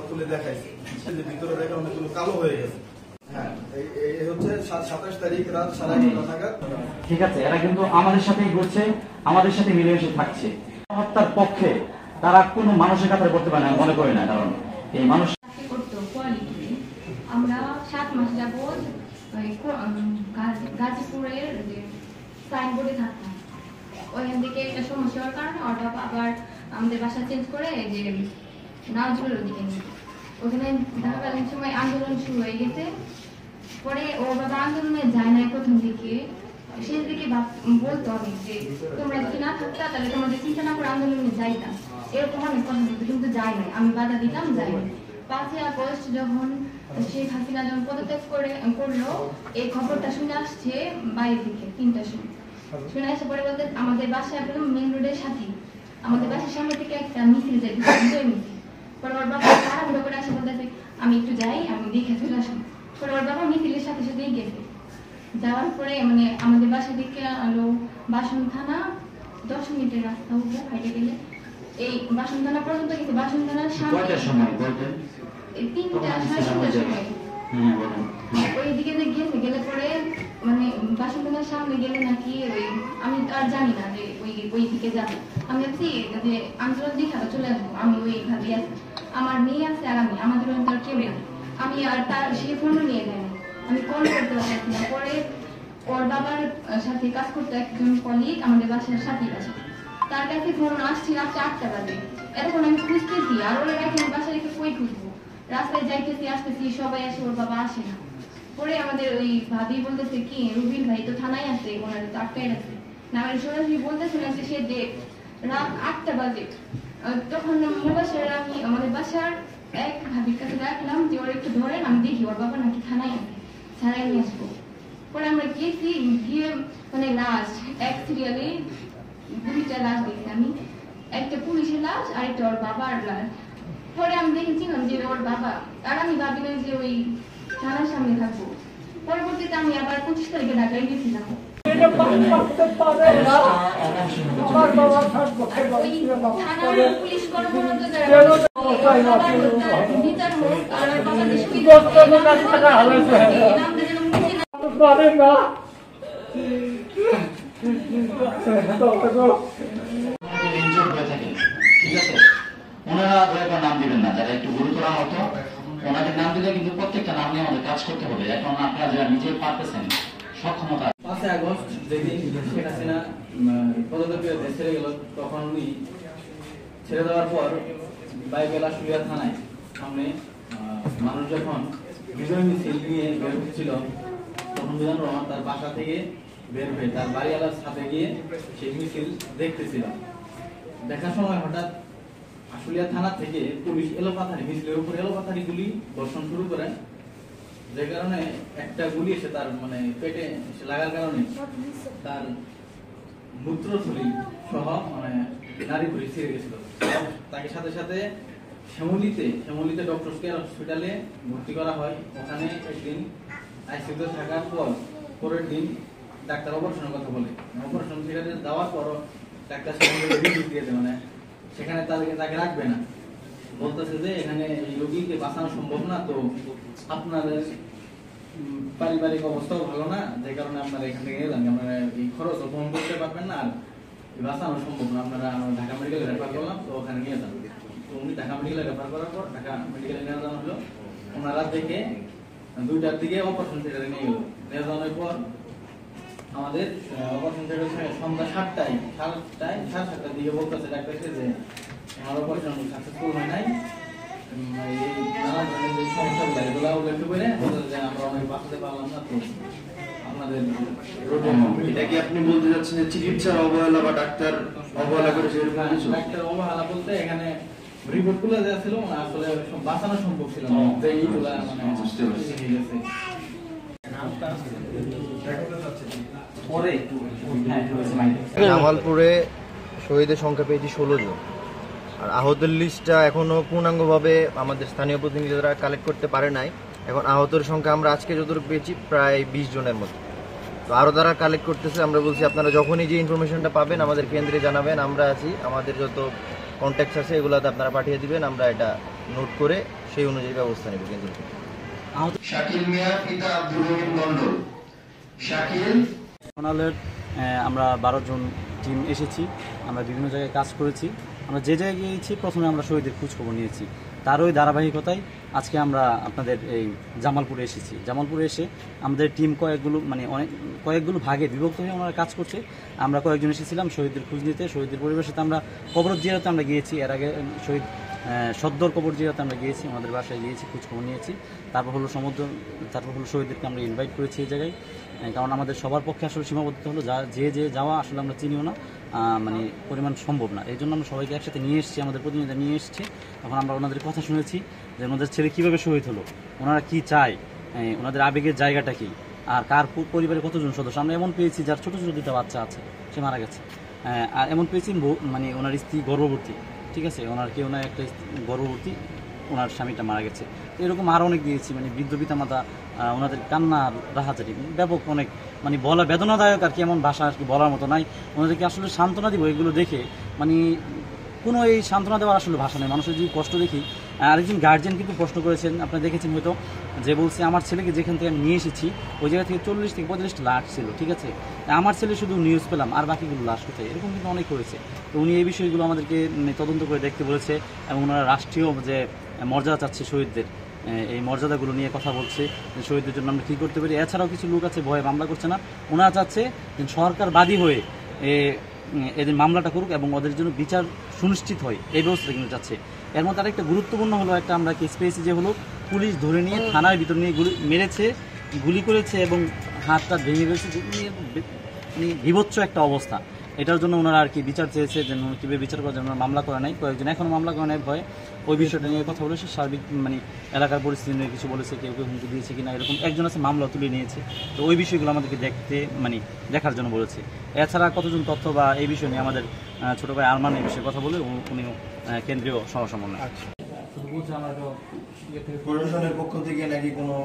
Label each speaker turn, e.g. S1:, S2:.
S1: খুলে দেখাইছে ভিতরে দেখা অনেকগুলো কালো হয়ে গেছে। হ্যাঁ, এই হচ্ছে 27 তারিখ রাত 11:30 নাগাদ।
S2: ঠিক আছে, এরা কিন্তু আমাদের সাথেই ঘুরছে, আমাদের সাথে মিলেমিশে থাকছে। হত্যার পক্ষে তারা কোনো মানুষের কাতারে করতে পারে না মনে করি না, কারণ এই মানুষ
S3: আমরা 7 মাস যাবত গাজীপুরের যে সাইনবোর্ডে থাকতাম, ওইখান থেকে একটা সমস্যা হওয়ার কারণে ওর বাবা আবার আমাদের বাসা চেঞ্জ করে যে নাজরুলের দিকে নিয়ে, ওখানে ঢাকাকালীন সময় আন্দোলন শুরু হয়ে গেছে। পরে ওর বাবা আন্দোলনে যায় না প্রথম দিকে, শেষ দিকে বলতো অনেক যে তোমরা যদি না থাকতা তাহলে তোমাদের চিন্তা না করে আন্দোলনে যাইতাম, এরকম অনেক কথা বলতো, কিন্তু যাই নাই, আমি বাধা দিতাম, যাই নাই। 5 আগস্ট যখন শেখ হাসিনা যখন পদত্যাগ করলো, এই খবরটা শুনে আসছে বাইরে থেকে 3টার সময়, শুনে আসে পরে বলতে আমাদের বাসায় একদম মেন রোডের সাথে, আমাদের বাসার সামনে থেকে একটা মিছিল যাইতেছে, বিজয় মিছিল। পরে ওর বাবা তাড়াহুড়ো করে আসে বলতেছে আমি একটু যাই, আমি দেখে চলে আসবো। পরে ওর বাবা মিছিলের সাথে সাথেই গেছে। যাওয়ার পরে মানে আমাদের বাসা থেকে আলো বাসন থানা 10 মিনিটের রাস্তা উঠে হাইটে গেলে এই বাসন থানা পর্যন্ত গেছে। বাসন থানার সামনে 3টা সময় ওইদিকে যে গেলে পরে মানে বাসন থানার সামনে গেলে নাকি ওই আমি আর জানি না যে ওই দিকে যাবে, আমি ভাবছি যে আন্দোলন দেখে চলে আসবো, আমি ওই ভাবি আছি আমার মেয়ে আছে আর আমি, আমাদের তার কেউ নেই, আমি আর তার সে ফোনও নিয়ে যায়নি, আমি কল করতে পারছি না। পরে ওর বাবার সাথে কাজ করতে একজন কলিগ আমাদের বাসার সাথে আছে, তার কাছে ফোন আসছি রাত 4টা বাজে, এরকম আমি খুঁজতেছি আর ওরা রেখে বাসা রেখে কই খুঁজবো, রাস্তায় যাইতেছি আসতেছি সবাই আসে, ওর বাবা আসে না। পরে আমাদের ওই ভাবি বলতেছে কি রুবিন ভাই তো থানায় আছে, ওনার তো আটকায় আছে না, আমি সরাসরি বলতেছিলাম যে সে দেখ রাত 8টা বাজে। তখন মুবাসার আমি আমাদের বাসার এক ভাবির কাছে রাখলাম যে ওরা একটু ধরেন, আমি দেখি ওর বাবা নাকি থানায় আছে, ছাড়াই নিয়ে আসবো। পরে আমরা গেছি, গিয়ে মানে লাশ এক সিরিয়ালে 2টা লাশ দেখছি আমি, একটা পুলিশের লাশ আর একটা ওর বাবার লাশ। পরে আমি দেখেছিলাম যে ওর বাবা, আর আমি ভাবিলাম যে ওই থানার সামনে থাকবো। পরবর্তীতে আমি আবার 25 তারিখে ঢাকায় গেছিলাম। পুলিশ কর্মরত
S2: ঠিক আছে, ওনারা দয়া নাম দিবেন না, যারা একটু গুরুতর আহত ওনাদের নাম দিলে কিন্তু প্রত্যেকটা নাম নিয়ে আমাদের কাজ করতে হবে। এখন আপনারা যারা নিজে পারতেছেন সক্ষমতা।
S4: 5 আগস্ট যেদিন শেখ হাসিনা পদত্যাগ করে ছেড়ে গেল, তখন উনি ছেড়ে দেওয়ার পর বাইবেলা সুরিয়া থানায় সামনে মানুষ যখন বিজয় মিছিল নিয়ে বের হচ্ছিল, তখন মিজানুর রহমান তার বাসা থেকে বের হয়ে তার বাড়িওয়ালার সাথে গিয়ে সেই মিছিল দেখতেছিল। দেখার সময় হঠাৎ আশুলিয়া থানা থেকে পুলিশ এলোপাথারি মিছিলের উপর এলোপাথারি গুলি বর্ষণ শুরু করে, যে কারণে একটা গুলি এসে তার মানে পেটে লাগার কারণে তার মূত্রথলি সহ মানে নারী ভুঁড়ি ছিঁড়ে গেছিল। তাকে সাথে সাথে শ্যামলীতে ডক্টর কেয়ার হসপিটালে ভর্তি করা হয়। ওখানে একদিন আইসিইউতে থাকার পরের দিন ডাক্তার অপারেশনের কথা বলে, অপারেশন থিয়েটারে যাওয়ার পর ডাক্তার দিয়ে দেয়, মানে সেখানে তাকে রাখবে না, বলতেছে যে এখানে এই রোগীকে বাঁচানো সম্ভব না, তো আপনাদের পারিবারিক অবস্থাও ভালো না, যে কারণে আপনারা এখান থেকে নিয়ে যান, আপনারা এই খরচ বহন করতে পারবেন না, আর বাঁচানো সম্ভব না, আপনারা ঢাকা মেডিকেলে রেফার করলাম, তো ওখানে নিয়ে যান। তো উনি ঢাকা মেডিকেলে রেফার করার পর ঢাকা মেডিকেলে নিয়ে যাওয়া হলো। ওনারা দেখে 2টার দিকে অপারেশন থিয়েটারে নিয়ে গেল। নিয়ে যাওয়ার পর আমাদের অপারেশন থিয়েটার সন্ধ্যা 7টায় 7:30 দিকে বলতেছে ডাক্তারকে যে আমার অপারেশন সাকসেসফুল হয় নাই, নানা ধরনের যে সমস্যাগুলো এগুলো উল্লেখ করে যে আমরা অনেক বাঁচাতে পারলাম না। তো আপনাদের
S1: এটা কি আপনি বলতে যাচ্ছেন যে চিকিৎসার অবহেলা বা ডাক্তার অবহেলা করেছে?
S4: ডাক্তার অবহেলা বলতে এখানে রিপোর্টগুলো যা ছিল আসলে বাঁচানো সম্ভব ছিল না, যে এইগুলা মানে বুঝতে পারছি হয়ে গেছে।
S5: জামালপুরে শহীদের সংখ্যা পেয়েছি 16 জন, আর আহতের লিস্টটা এখনো পূর্ণাঙ্গভাবে আমাদের স্থানীয় প্রতিনিধিরা কালেক্ট করতে পারে নাই। এখন আহতের সংখ্যা আমরা আজকে যতটুকু পেয়েছি প্রায় 20 জনের মতো। তো আরও তারা কালেক্ট করতেছে। আমরা বলছি আপনারা যখনই যে ইনফরমেশনটা পাবেন আমাদের কেন্দ্রে জানাবেন, আমরা আছি, আমাদের যত কন্ট্যাক্টস আছে এগুলোতে আপনারা পাঠিয়ে দিবেন, আমরা এটা নোট করে সেই অনুযায়ী ব্যবস্থা নেব কেন্দ্র থেকে।
S2: শাকিল মিয়া পিতা আব্দুর রহিম মন্ডল। শাকিল
S6: ন্যাশনালের আমরা 12 জন টিম এসেছি, আমরা বিভিন্ন জায়গায় কাজ করেছি। আমরা যে জায়গায় গিয়েছি প্রথমে আমরা শহীদের খোঁজখবর নিয়েছি, তার ওই ধারাবাহিকতায় আজকে আমরা আপনাদের এই জামালপুরে এসেছি। জামালপুরে এসে আমাদের টিম কয়েকগুলো ভাগে বিভক্ত হয়ে আমরা কাজ করছে। আমরা কয়েকজন এসেছিলাম শহীদদের খোঁজ নিতে, শহীদদের পরিবেশে আমরা কবর জিয়ারতে আমরা গিয়েছি, এর আগে শহীদ সদ্দর কবর জিয়ারতে আমরা গিয়েছি, আমাদের বাসায় গিয়েছি, খোঁজখবর নিয়েছি। তারপর হলো শহীদদেরকে আমরা ইনভাইট করেছি এই জায়গায়, কারণ আমাদের সবার পক্ষে আসলে সীমাবদ্ধতা হলো যে যাওয়া আসলে আমরা চিনিও না, মানে পরিমাণ সম্ভব না। এই জন্য আমরা সবাইকে একসাথে নিয়ে এসেছি, আমাদের প্রতিনিধিরা নিয়ে এসেছি। তখন আমরা ওনাদের কথা শুনেছি যে ওনাদের ছেলে কীভাবে শহীদ হলো, ওনারা কী চায়, ওনাদের আবেগের জায়গাটা কী, আর কার পরিবারে কতজন সদস্য। আমরা এমন পেয়েছি যার ছোটো ছোটো দুটো বাচ্চা আছে, সে মারা গেছে। আর এমন পেয়েছি মানে ওনার স্ত্রী গর্ভবতী, ঠিক আছে, ওনার একটা গর্ভবতী, ওনার স্বামীটা মারা গেছে। তো এরকম আরও অনেক দিয়েছি, মানে বৃদ্ধ পিতামাতা, ওনাদের কান্নার রাহাজারি ব্যাপক অনেক, মানে বলা বেদনাদায়ক আর কি, এমন ভাষা আর কি বলার মতো নাই। ওনাদেরকে আসলে সান্ত্বনা দিব এগুলো দেখে, মানে কোনো এই সান্ত্বনা দেওয়ার আসলে ভাষা নেই। মানুষের যদি কষ্ট দেখি, আরেকজন গার্জিয়ান কিন্তু প্রশ্ন করেছেন, আপনারা দেখেছেন হয়তো, যে বলছে আমার ছেলেকে যেখান থেকে আমি নিয়ে এসেছি ওই জায়গা থেকে 40 থেকে 45টা লাশ ছিল, ঠিক আছে, আমার ছেলে শুধু নিউজ পেলাম আর বাকিগুলো লাশ কোথায়, এরকম কিন্তু অনেক হয়েছে। তো উনি এই বিষয়গুলো আমাদেরকে তদন্ত করে দেখতে বলেছে, এবং ওনারা রাষ্ট্রীয় যে মর্যাদা চাচ্ছে শহীদদের, এই মর্যাদাগুলো নিয়ে কথা বলছে যে শহীদদের জন্য আমরা কী করতে পারি। এছাড়াও কিছু লোক আছে ভয়ে মামলা করছে না, ওনারা চাচ্ছে যে সরকার বাদী হয়ে এদের মামলাটা করুক এবং ওদের জন্য বিচার সুনিশ্চিত হয়, এই ব্যবস্থা কিন্তু চাচ্ছে। এর মধ্যে আরেকটা গুরুত্বপূর্ণ হলো, একটা আমরা কেস পেয়েছি যে হলো পুলিশ ধরে নিয়ে থানার ভিতর নিয়ে গুলি করেছে এবং হাতটা ভেঙে ফেলেছে, মানে বিভৎস একটা অবস্থা। এটার জন্য ওনারা আর কি বিচার চেয়েছে, যে কীভাবে বিচার করার জন্য মামলা করা নাই, কয়েকজন এখনও মামলা করা নাই ভয়ে। ওই বিষয়টা নিয়ে কথা বলেছে, সার্বিক মানে এলাকার পরিস্থিতি নিয়ে কিছু বলেছে, কেউ হুমকি দিয়েছে কিনা, এরকম একজন আছে মামলা তুলে নিয়েছে। তো ওই বিষয়গুলো আমাদেরকে দেখার জন্য বলেছে। এছাড়া কতজন তথ্য বা এই বিষয় নিয়ে আমাদের ছোটো ভাই আরমান এই বিষয়ে কথা বলে, উনিও কেন্দ্রীয় সহ সমন্বয়।
S1: প্রশাসনের পক্ষ থেকে নাকি কোনো